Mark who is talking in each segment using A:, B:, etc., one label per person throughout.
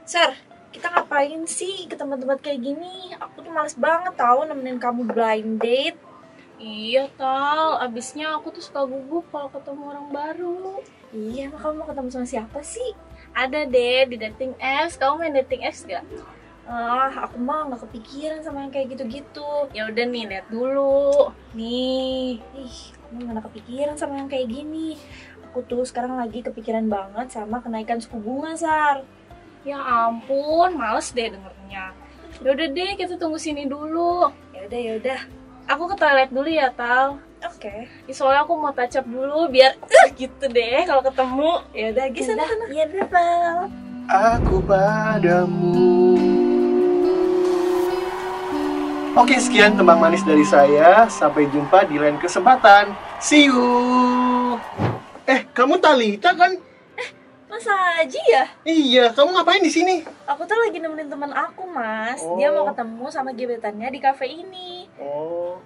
A: Sar, kita ngapain sih ke tempat-tempat kayak gini? Aku tuh males banget tahu nemenin kamu blind date.
B: Iya, Tal. Abisnya aku tuh suka gugup kalau ketemu orang baru.
A: Iya, emang kamu mau ketemu sama siapa sih?
B: Ada deh di dating apps. Kamu main dating apps gak?
A: Aku mah nggak kepikiran sama yang kayak gitu-gitu.
B: Ya udah nih, lihat dulu. Nih.
A: Aku mah nggak kepikiran sama yang kayak gini. Aku tuh sekarang lagi kepikiran banget sama kenaikan suku bunga, Sar.
B: Ya ampun, males deh dengernya. Ya udah deh, kita tunggu sini dulu.
A: Ya udah.
B: Aku ke toilet dulu ya, Tal.
A: Oke.
B: Soalnya aku mau touch up dulu biar gitu deh kalau ketemu.
A: Ya udah,
B: Di sana.
A: Iya, Bel.
C: Aku padamu. Oke, sekian tembang manis dari saya. Sampai jumpa di lain kesempatan. See you. Kamu Talita kan?
A: Masa Haji ya?
C: Iya, kamu ngapain di sini?
A: Aku tuh lagi nemenin teman aku, Mas. Dia mau ketemu sama gebetannya di kafe ini.
C: Oh,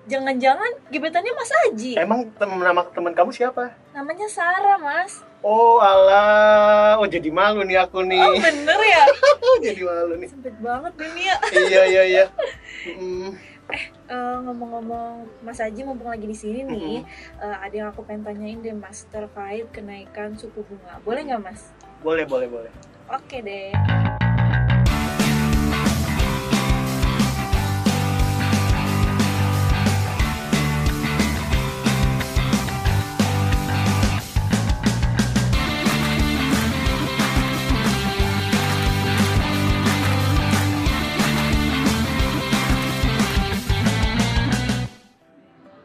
A: Jangan-jangan gebetannya Mas Haji?
C: emang nama teman kamu siapa?
A: Namanya Sarah, Mas.
C: Oh, alah. Oh, jadi malu nih aku nih.
A: Oh, bener ya?
C: Jadi malu nih.
A: Sempit banget dunia.
C: Iya.
A: Ngomong-ngomong Mas Haji, mumpung lagi di sini nih, ada yang aku pengen tanyain deh, Mas, terkait kenaikan suku bunga. Boleh nggak, Mas?
C: Boleh.
A: Oke deh.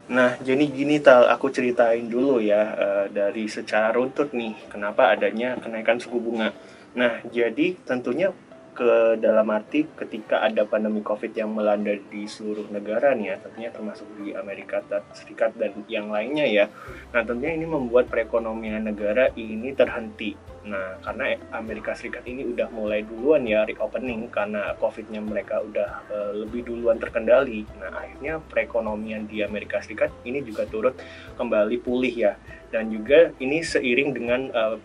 C: Nah, jadi gini Tal, aku ceritain dulu ya dari secara runtut nih, kenapa adanya kenaikan suku bunga. Nah, jadi tentunya ke dalam arti ketika ada pandemi COVID yang melanda di seluruh negara nih ya, tentunya termasuk di Amerika Serikat dan yang lainnya ya. Nah, tentunya ini membuat perekonomian negara ini terhenti. Nah, karena Amerika Serikat ini udah mulai duluan ya reopening karena COVID-nya mereka udah lebih duluan terkendali. Nah, akhirnya perekonomian di Amerika Serikat ini juga turut kembali pulih ya. Dan juga ini seiring dengan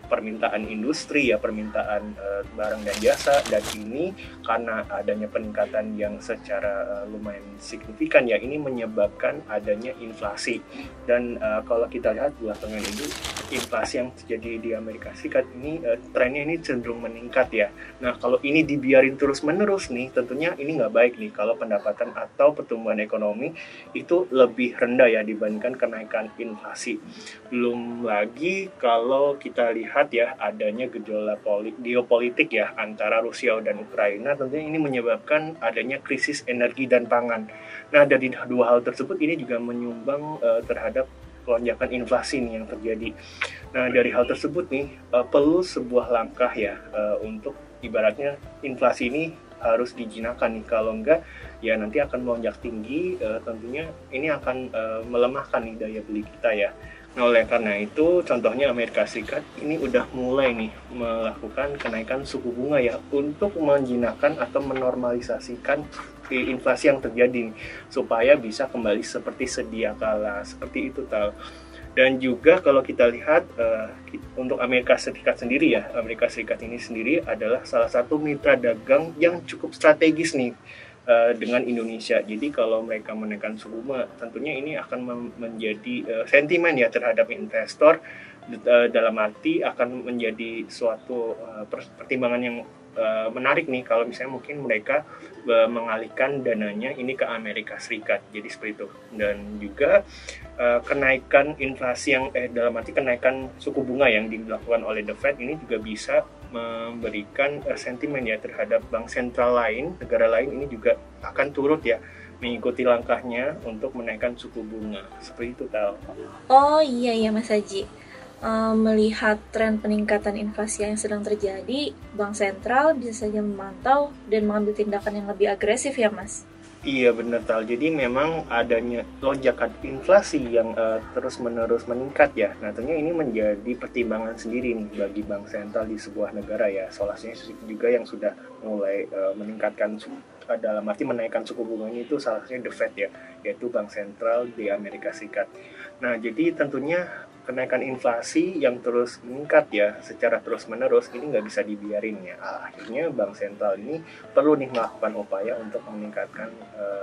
C: permintaan industri ya, permintaan barang dan jasa, dan ini karena adanya peningkatan yang secara lumayan signifikan ya, ini menyebabkan adanya inflasi. Dan kalau kita lihat belakangan ini inflasi yang terjadi di Amerika Serikat ini trennya ini cenderung meningkat ya. Nah, kalau ini dibiarin terus-menerus nih, tentunya ini nggak baik nih kalau pendapatan atau pertumbuhan ekonomi itu lebih rendah ya dibandingkan kenaikan inflasi. Belum lagi kalau kita lihat ya adanya gejolak geopolitik ya antara Rusia dan Ukraina, tentunya ini menyebabkan adanya krisis energi dan pangan. Nah, dari dua hal tersebut ini juga menyumbang terhadap lonjakan inflasi nih yang terjadi. Nah, dari hal tersebut nih perlu sebuah langkah ya untuk ibaratnya inflasi ini harus dijinakan nih, kalau enggak ya nanti akan melonjak tinggi, tentunya ini akan melemahkan nih daya beli kita ya. Nah, oleh karena itu contohnya Amerika Serikat ini udah mulai nih melakukan kenaikan suku bunga ya untuk menjinakkan atau menormalisasikan inflasi yang terjadi nih, supaya bisa kembali seperti sedia kala, seperti itu Tal. Dan juga kalau kita lihat untuk Amerika Serikat sendiri ya, Amerika Serikat ini sendiri adalah salah satu mitra dagang yang cukup strategis nih dengan Indonesia. Jadi kalau mereka menaikkan suku bunga, tentunya ini akan menjadi sentimen ya terhadap investor, dalam arti akan menjadi suatu pertimbangan yang menarik nih kalau misalnya mungkin mereka mengalihkan dananya ini ke Amerika Serikat. Jadi seperti itu. Dan juga kenaikan inflasi yang dalam arti kenaikan suku bunga yang dilakukan oleh The Fed ini juga bisa memberikan sentimen ya terhadap bank sentral lain, negara lain ini juga akan turut ya mengikuti langkahnya untuk menaikkan suku bunga. Seperti itu Tal.
A: Oh iya Mas Haji. Melihat tren peningkatan inflasi yang sedang terjadi, Bank Sentral bisa saja memantau dan mengambil tindakan yang lebih agresif ya, Mas?
C: Iya benar Tal. Jadi memang adanya lonjakan inflasi yang terus-menerus meningkat ya. Nah, tentunya ini menjadi pertimbangan sendiri nih bagi bank sentral di sebuah negara ya. Salah satunya juga yang sudah mulai meningkatkan dalam arti menaikkan suku bunganya itu salah satunya The Fed ya, yaitu bank sentral di Amerika Serikat. Nah, jadi tentunya kenaikan inflasi yang terus meningkat ya secara terus menerus ini nggak bisa dibiarin ya. Akhirnya Bank Sentral ini perlu nih melakukan upaya untuk meningkatkan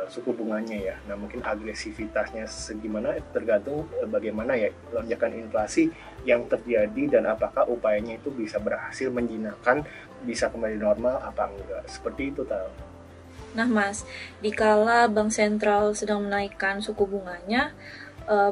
C: suku bunganya ya. Nah mungkin agresivitasnya segimana tergantung bagaimana ya lonjakan inflasi yang terjadi dan apakah upayanya itu bisa berhasil menjinakkan, bisa kembali normal apa enggak. Seperti itu tahu.
A: Nah Mas, dikala Bank Sentral sedang menaikkan suku bunganya,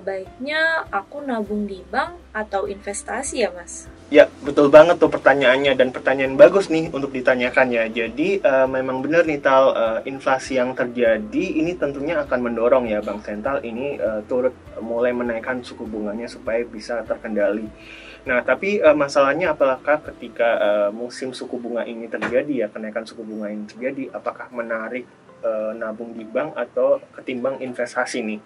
A: baiknya aku nabung di bank atau investasi ya Mas?
C: Ya, betul banget tuh pertanyaannya dan pertanyaan bagus nih untuk ditanyakan ya. Jadi memang benar nih Tal, inflasi yang terjadi ini tentunya akan mendorong ya Bank Sentral ini turut mulai menaikkan suku bunganya supaya bisa terkendali. Nah, tapi masalahnya apakah ketika musim suku bunga ini terjadi ya, kenaikan suku bunga ini terjadi, apakah menarik nabung di bank atau ketimbang investasi nih?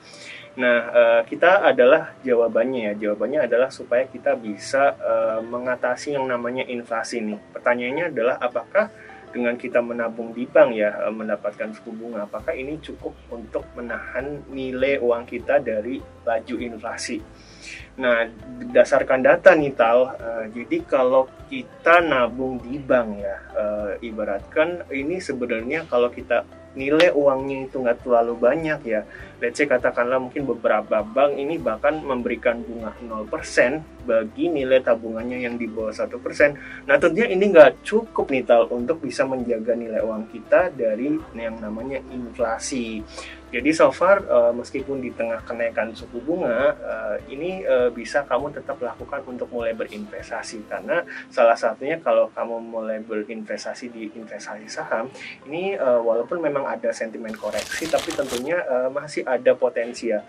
C: Nah, kita adalah jawabannya adalah supaya kita bisa mengatasi yang namanya inflasi nih. Pertanyaannya adalah apakah dengan kita menabung di bank ya mendapatkan suku bunga, apakah ini cukup untuk menahan nilai uang kita dari laju inflasi? Nah, berdasarkan data nih Tal, jadi kalau kita nabung di bank ya, ibaratkan ini sebenarnya kalau kita nilai uangnya itu nggak terlalu banyak ya, let's say katakanlah mungkin beberapa bank ini bahkan memberikan bunga 0% bagi nilai tabungannya yang di bawah 1%. Nah tentunya ini nggak cukup nih Tal untuk bisa menjaga nilai uang kita dari yang namanya inflasi. Jadi so far meskipun di tengah kenaikan suku bunga ini bisa kamu tetap lakukan untuk mulai berinvestasi, karena salah satunya kalau kamu mulai berinvestasi di investasi saham ini walaupun memang ada sentimen koreksi tapi tentunya masih ada potensi ya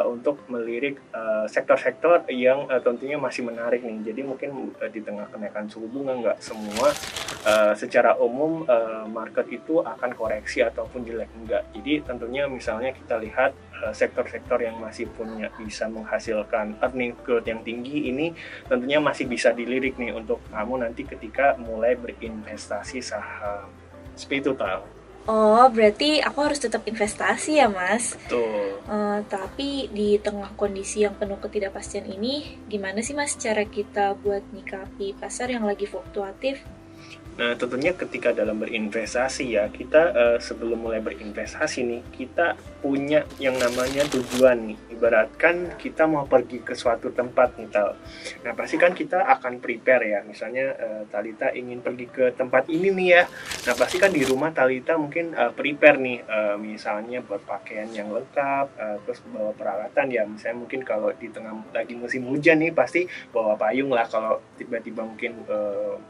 C: untuk melirik sektor-sektor yang tentunya masih menarik nih. Jadi mungkin di tengah kenaikan suku bunga nggak semua secara umum market itu akan koreksi ataupun jelek, enggak. Jadi tentunya misalnya kita lihat sektor-sektor yang masih punya bisa menghasilkan earning growth yang tinggi ini tentunya masih bisa dilirik nih untuk kamu nanti ketika mulai berinvestasi saham. Seperti itu Tal.
A: Oh, berarti aku harus tetap investasi ya Mas?
C: Betul.
A: Tapi di tengah kondisi yang penuh ketidakpastian ini, gimana sih Mas cara kita buat nyikapi pasar yang lagi fluktuatif?
C: Nah, tentunya ketika dalam berinvestasi ya, kita sebelum mulai berinvestasi nih, kita punya yang namanya tujuan nih. Ibaratkan kita mau pergi ke suatu tempat nih, Tal. Nah, pasti kan kita akan prepare ya. Misalnya Talita ingin pergi ke tempat ini nih ya. Nah, pasti kan di rumah Talita mungkin prepare nih, misalnya buat pakaian yang lengkap, terus bawa peralatan ya. Misalnya mungkin kalau di tengah lagi musim hujan nih, pasti bawa payung lah. Kalau tiba-tiba mungkin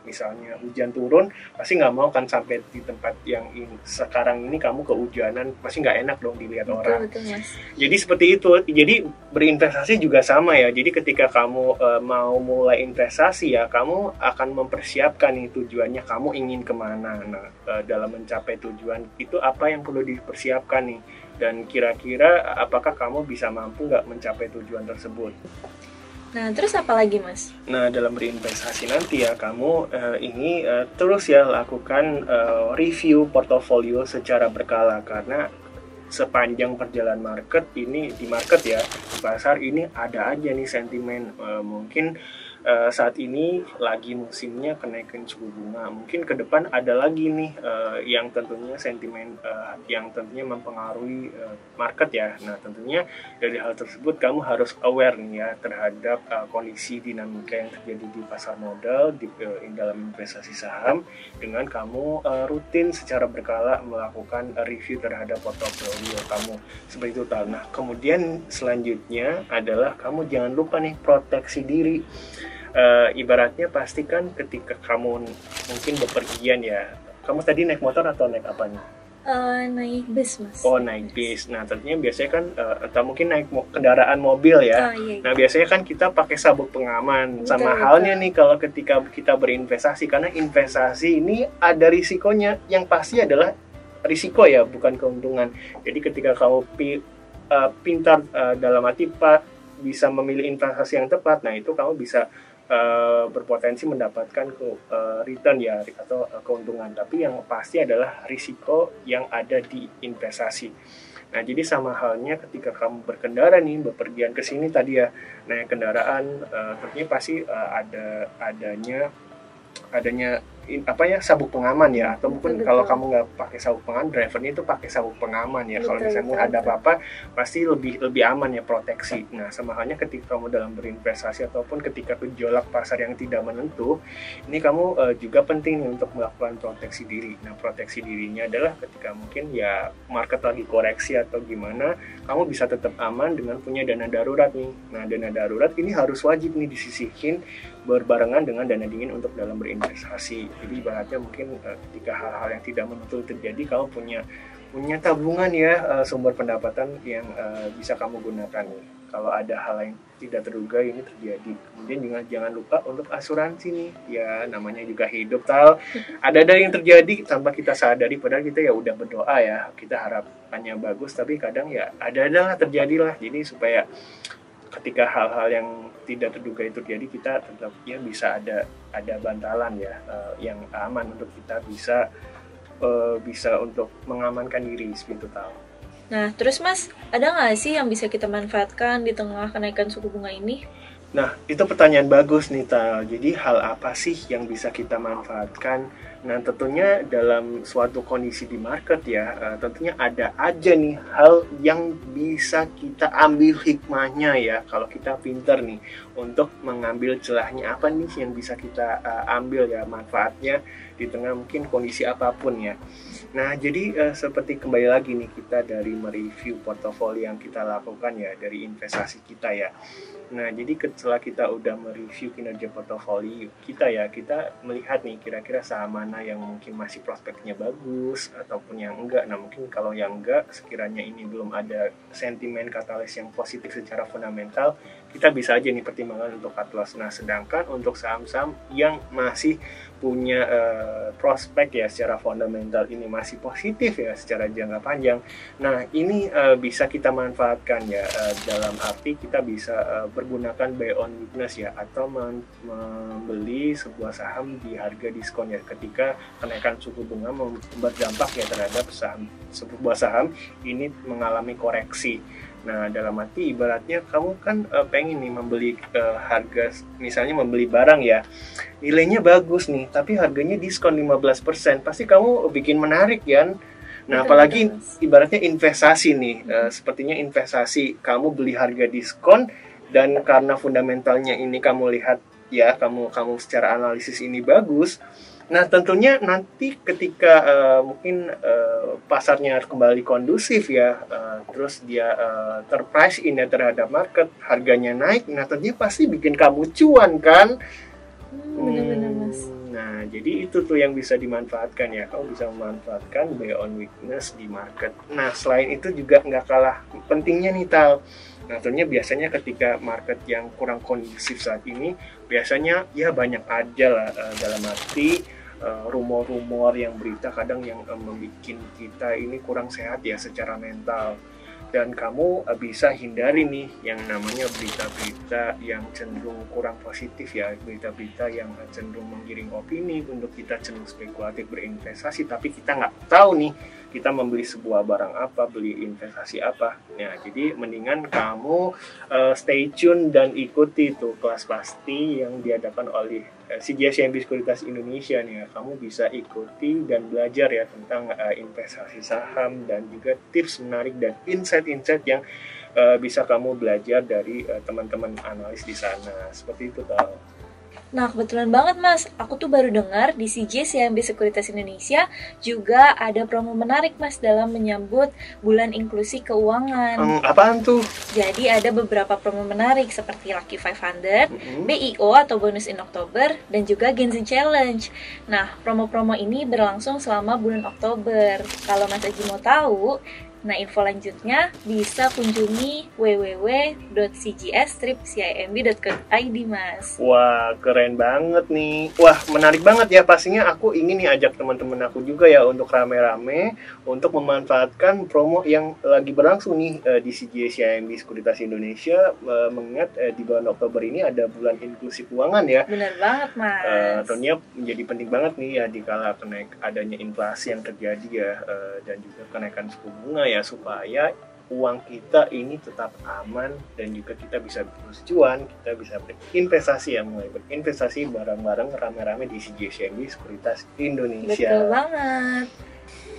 C: misalnya hujan turun, pasti nggak mau kan sampai di tempat yang sekarang ini kamu kehujanan, pasti nggak enak dong dilihat orang.
A: Betul, Mas.
C: Jadi seperti itu. Jadi berinvestasi juga sama ya. Jadi ketika kamu mau mulai investasi ya, kamu akan mempersiapkan nih tujuannya, kamu ingin kemana. Nah, dalam mencapai tujuan itu apa yang perlu dipersiapkan nih, dan kira-kira apakah kamu bisa mampu nggak mencapai tujuan tersebut.
A: Nah, terus apa lagi Mas?
C: Nah, dalam berinvestasi nanti ya, kamu ini terus ya lakukan review portofolio secara berkala, karena sepanjang perjalanan market ini, di market ya, di pasar ini ada aja nih sentimen mungkin saat ini lagi musimnya kenaikan suku bunga, mungkin ke depan ada lagi nih yang tentunya sentimen yang tentunya mempengaruhi market ya. Nah tentunya dari hal tersebut kamu harus aware nih ya terhadap kondisi dinamika yang terjadi di pasar modal di dalam investasi saham, dengan kamu rutin secara berkala melakukan review terhadap portofolio kamu seperti itu. Nah kemudian selanjutnya adalah kamu jangan lupa nih proteksi diri. Ibaratnya pastikan ketika kamu mungkin bepergian ya, kamu tadi naik motor atau naik apa nih?
A: Naik bis Mas.
C: Oh naik bis. Nah tentunya biasanya kan atau mungkin naik kendaraan mobil ya.
A: Iya.
C: Nah biasanya kan kita pakai sabuk pengaman.
A: Betul,
C: Sama halnya nih kalau ketika kita berinvestasi, karena investasi ini ada risikonya. Yang pasti adalah risiko ya, bukan keuntungan. Jadi ketika kamu pintar dalam arti bisa memilih investasi yang tepat, nah itu kamu bisa berpotensi mendapatkan return ya atau keuntungan. Tapi yang pasti adalah risiko yang ada di investasi. Nah, jadi sama halnya ketika kamu berkendara nih, bepergian ke sini tadi ya, naik kendaraan, tentunya pasti adanya sabuk pengaman ya, atau mungkin kalau
A: Betul.
C: kamu nggak pakai sabuk pengaman, drivernya itu pakai sabuk pengaman ya. Kalau
A: Betul,
C: misalnya
A: betul,
C: ada
A: betul.
C: apa-apa pasti lebih aman ya, proteksi. Nah, sama halnya ketika kamu dalam berinvestasi ataupun ketika gejolak pasar yang tidak menentu, ini kamu juga penting nih untuk melakukan proteksi diri. Nah, proteksi dirinya adalah ketika mungkin ya market lagi koreksi atau gimana, kamu bisa tetap aman dengan punya dana darurat nih. Nah, dana darurat ini harus wajib nih disisihin berbarengan dengan dana dingin untuk dalam berinvestasi. Jadi ibaratnya mungkin ketika hal-hal yang tidak menentu terjadi, kamu punya tabungan ya, sumber pendapatan yang bisa kamu gunakan nih kalau ada hal yang tidak terduga ini terjadi. Kemudian jangan lupa untuk asuransi nih, ya namanya juga hidup, ada yang terjadi tanpa kita sadari, padahal kita ya udah berdoa ya, kita harapannya bagus, tapi kadang ya ada terjadilah. Jadi supaya ketika hal-hal yang tidak terduga itu terjadi, kita tetapnya bisa ada bantalan ya, yang aman untuk kita bisa untuk mengamankan diri seperti itu tahu.
A: Nah, terus Mas, ada nggak sih yang bisa kita manfaatkan di tengah kenaikan suku bunga ini?
C: Nah, itu pertanyaan bagus nih, Tal. Jadi hal apa sih yang bisa kita manfaatkan? Nah, tentunya dalam suatu kondisi di market ya, tentunya ada aja nih hal yang bisa kita ambil hikmahnya ya. Kalau kita pinter nih untuk mengambil celahnya, apa nih yang bisa kita ambil ya manfaatnya di tengah mungkin kondisi apapun ya. Nah, jadi seperti kembali lagi nih kita dari mereview portofolio yang kita lakukan ya, dari investasi kita ya. Nah, jadi setelah kita udah mereview kinerja portofolio kita ya, kita melihat nih kira-kira saham mana yang mungkin masih prospeknya bagus ataupun yang enggak. Nah, mungkin kalau yang enggak, sekiranya ini belum ada sentimen katalis yang positif secara fundamental, kita bisa aja nih pertimbangan untuk cut loss. Nah, sedangkan untuk saham-saham yang masih punya prospek ya secara fundamental ini masih positif ya secara jangka panjang. Nah, ini bisa kita manfaatkan ya, dalam arti kita bisa pergunakan buy on weakness ya, atau membeli sebuah saham di harga diskon ya ketika kenaikan suku bunga berdampak ya terhadap sebuah saham ini mengalami koreksi. Nah, dalam arti ibaratnya kamu kan pengen nih membeli harga, misalnya membeli barang ya, nilainya bagus nih, tapi harganya diskon 15%, pasti kamu bikin menarik kan? Nah, apalagi ibaratnya investasi nih, sepertinya investasi kamu beli harga diskon, dan karena fundamentalnya ini kamu lihat ya, kamu secara analisis ini bagus. Nah, tentunya nanti ketika mungkin pasarnya kembali kondusif ya, terus dia terprice in ya terhadap market, harganya naik, nah tentunya pasti bikin kamu cuan kan?
A: Benar-benar Mas.
C: Nah, jadi itu tuh yang bisa dimanfaatkan ya, kamu bisa memanfaatkan buy on weakness di market. Nah, selain itu juga nggak kalah pentingnya nih Tal. Nah, tentunya biasanya ketika market yang kurang kondusif saat ini, biasanya ya banyak aja lah, dalam arti rumor-rumor yang berita kadang yang membuat kita ini kurang sehat ya secara mental. Dan kamu bisa hindari nih yang namanya berita-berita yang cenderung kurang positif ya, berita-berita yang cenderung menggiring opini untuk kita cenderung spekulatif berinvestasi, tapi kita nggak tahu nih kita membeli sebuah barang apa, beli investasi apa. Nah, jadi mendingan kamu stay tune dan ikuti tuh kelas pasti yang diadakan oleh CGS-CIMB Sekuritas Indonesia nih ya. Kamu bisa ikuti dan belajar ya tentang investasi saham dan juga tips menarik dan insight-insight yang bisa kamu belajar dari teman-teman analis di sana. Seperti itu Tal.
A: Nah, kebetulan banget Mas, aku tuh baru dengar di CGS-CIMB Sekuritas Indonesia juga ada promo menarik Mas dalam menyambut bulan inklusi keuangan.
C: Apaan tuh?
A: Jadi ada beberapa promo menarik seperti Lucky 500, BIO atau Bonus in Oktober, dan juga Gen Z Challenge. Nah, promo-promo ini berlangsung selama bulan Oktober. Kalau Mas Aji mau tahu, nah, info lanjutnya bisa kunjungi www.cgs-cimb.co.id Mas.
C: Wah, keren banget nih. Wah, menarik banget ya. Pastinya aku ingin nih ajak teman-teman aku juga ya untuk rame-rame untuk memanfaatkan promo yang lagi berlangsung nih di CGS-CIMB Sekuritas Indonesia, mengingat di bulan Oktober ini ada bulan inklusi keuangan ya.
A: Benar banget Mas.
C: Tentunya menjadi penting banget nih ya dikala adanya inflasi yang terjadi ya, dan juga kenaikan suku bunga ya? Supaya uang kita ini tetap aman dan juga kita bisa bercuan, kita bisa berinvestasi ya, mulai berinvestasi bareng-bareng rame-rame di CGSCMB Sekuritas Indonesia.
A: Betul banget.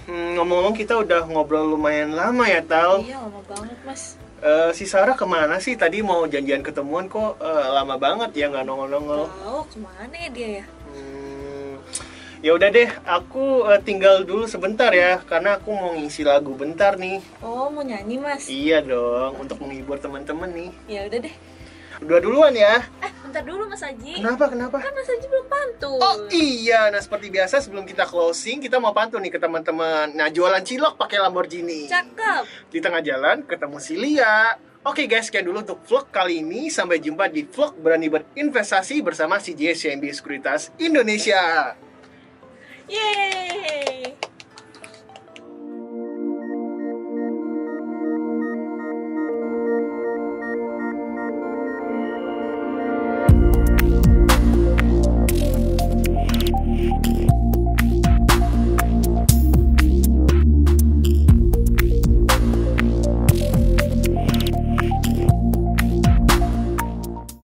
C: Ngomong-ngomong kita udah ngobrol lumayan lama ya, Tal.
A: Iya, lama banget, Mas.
C: Si Sarah kemana sih? Tadi mau janjian ketemuan kok lama banget ya nggak nongol-nongol.
A: Tahu kemana ya dia ya?
C: Ya udah deh, aku tinggal dulu sebentar ya, karena aku mau ngisi lagu bentar nih.
A: Oh, mau nyanyi, Mas?
C: Iya dong, untuk menghibur teman-teman nih.
A: Ya udah deh.
C: Udah duluan ya.
A: Bentar dulu, Mas Haji.
C: Kenapa?
A: Kan Mas Haji belum pantun.
C: Oh iya, nah seperti biasa sebelum kita closing, kita mau pantun nih ke teman-teman. Nah, jualan cilok pakai Lamborghini.
A: Cakep.
C: Di tengah jalan ketemu si Lia. Oke guys, sekian dulu untuk vlog kali ini. Sampai jumpa di vlog Berani Berinvestasi bersama CGSCMB Sekuritas Indonesia.
A: Yeay.